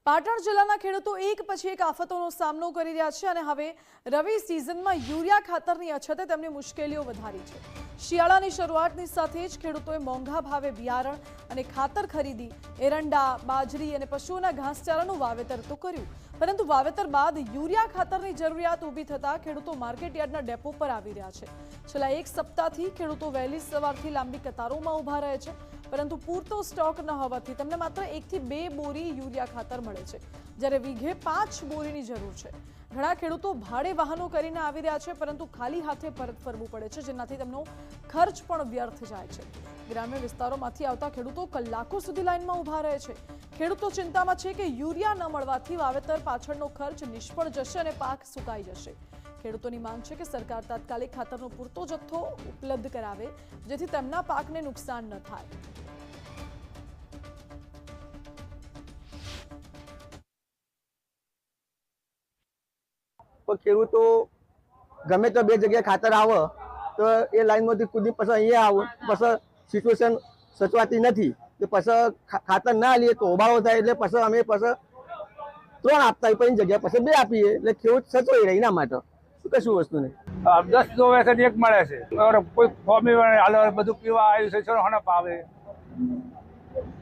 પાટણ જિલ્લાના ખેડૂતો એક પછી એક આફતોનો સામનો કરી રહ્યા છે અને હવે રવિ સિઝનમાં યુરિયા ખાતરની અછતે તેમની મુશ્કેલીઓ વધારી છે। શિયાળાની શરૂઆતની સાથે જ ખેડૂતોએ મોંઘા ભાવે બિયારણ અને ખાતર ખરીદી એરંડા, બાજરી અને પશુઓના ઘાસચારાનું વાવેતર તો કર્યું, પરંતુ વાવેતર બાદ યુરિયા ખાતરની જરૂરિયાત ઊભી થતાં ખેડૂતો માર્કેટયાર્ડના ડેપો પર આવી રહ્યા છે। છેલ્લા એક સપ્તાહથી ખેડૂતો વહેલી સવારથી લાંબી કતારોમાં ઊભા રહે છે, પરંતુ પૂરતો સ્ટોક ન હોવાથી તેમને માત્ર 1 થી 2 બોરી યુરિયા ખાતર મળે છે, જ્યારે વીઘે 5 બોરીની જરૂર છે। ઘણા ખેડૂતો ભાડે વાહનો કરીને આવી રહ્યા છે, પરંતુ ખાલી હાથે પરત ફરવું પડે છે, જેનાથી તેમનો ખર્ચ પણ વ્યર્થ જાય છે। ગ્રામ્ય વિસ્તારોમાંથી આવતા ખેડૂતો કલાકો સુધી લાઇનમાં ઊભા રહે છે। ખેડૂતો ચિંતામાં છે કે યુરિયા ન મળવાથી વાવેતર પાછળનો ખર્ચ નિષ્ફળ જશે અને પાક સુકાઈ જશે। ખેડૂતોની માંગ છે કે સરકાર તાત્કાલિક ખાતરનો પૂરતો જથ્થો ઉપલબ્ધ કરાવે, જેથી તેમના પાકને નુકસાન ન થાય। ખેડૂતો ગમે તો 2 જગ્યાએ ખાતર આવે તો એ લાઈનમાંથી કૂદી પછી અહીંયા આવો, પછી સિચ્યુએશન સચવાતી નથી, તો પછી ખાતર ના લઈએ તો હોબાળો થાય, એટલે પછી અમે પછી 3 આપતા હોય પણ જગ્યા પછી 2 આપીએ, એટલે ખેડૂત સચવાઈ રહે। એના માટે કશું વસ્તુ નહીં। 10 જોવે છે 1 મળે છે, કોઈ ફોર્મી હાલ બધું પીવા આવ્યું છે, છોડો પાવે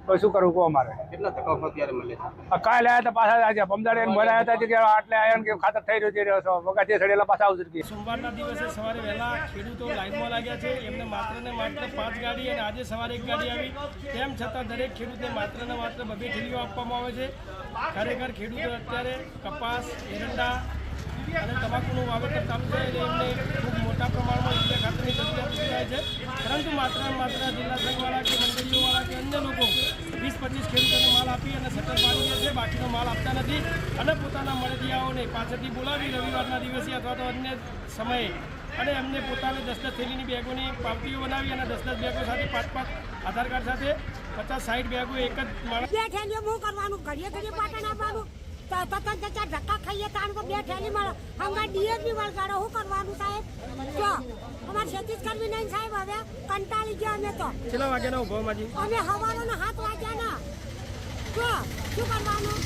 તો શું કરવું કહો? અમારે કેટલા ટકા અત્યારે મળે છે? કાલે આવ્યા હતા, પાછા આજે પમદાડે મળ્યા હતા કે આટલે આવ્યા ને કે ખાતર થઈ રહ્યું છે, વગાથી સડેલા પાછા આવશે। સોમવારના દિવસે સવારે વહેલા ખેડૂતો લાઈનમાં લાગ્યા છે, એમને માત્ર ને માત્ર 5 ગાડી અને આજે સવારે 1 ગાડી આવી, તેમ છતાં દરેક ખેડૂતને માત્ર ને માત્ર 2 થેલીઓ આપવામાં આવે છે। ખરેખર ખેડૂતો અત્યારે કપાસ, એરંડા અને તમાકુનું વાવેતર ચાલુ છે, એટલે એમને ખૂબ મોટા પ્રમાણમાં યુરિયા ખાતરની જરૂરિયાત ઉભી થાય છે, પરંતુ માત્ર ને માત્ર જિલ્લા સંઘવાળા કે મંડળીઓવાળા કે અન્ય લોકો 20-25 ખેડૂતોને માલ આપી અને સટર પાડી દે છે, બાકીનો માલ આપતા નથી અને પોતાના મળતિયાઓને પાછળથી બોલાવી રવિવારના દિવસે અથવા તો અન્ય સમયે અને એમને પોતાને 10-10 થેલીની બેગોની પાવતીઓ બનાવી અને 10-10 બેગો સાથે 5-5 આધાર કાર્ડ સાથે 50-60 બેગો એક જ માણસ 2 થેલીઓ બહુ કરવાનું, ઘડીએ પાટણ આપવાનું, ધક્કા ખાઈએ તાણ તો 2 થેલી મળે, હંગા ડીએસપી વળગાડો, શું કરવાનું સાહેબ? જો અમારે ખેતી જ કરવી નહીં સાહેબ, હવે કંટાળી ગયા અમે તો। કેટલા વાગ્યાના ઉભો માજી? અમે સવારના 7 વાગ્યાના, જો શું કરવાનું?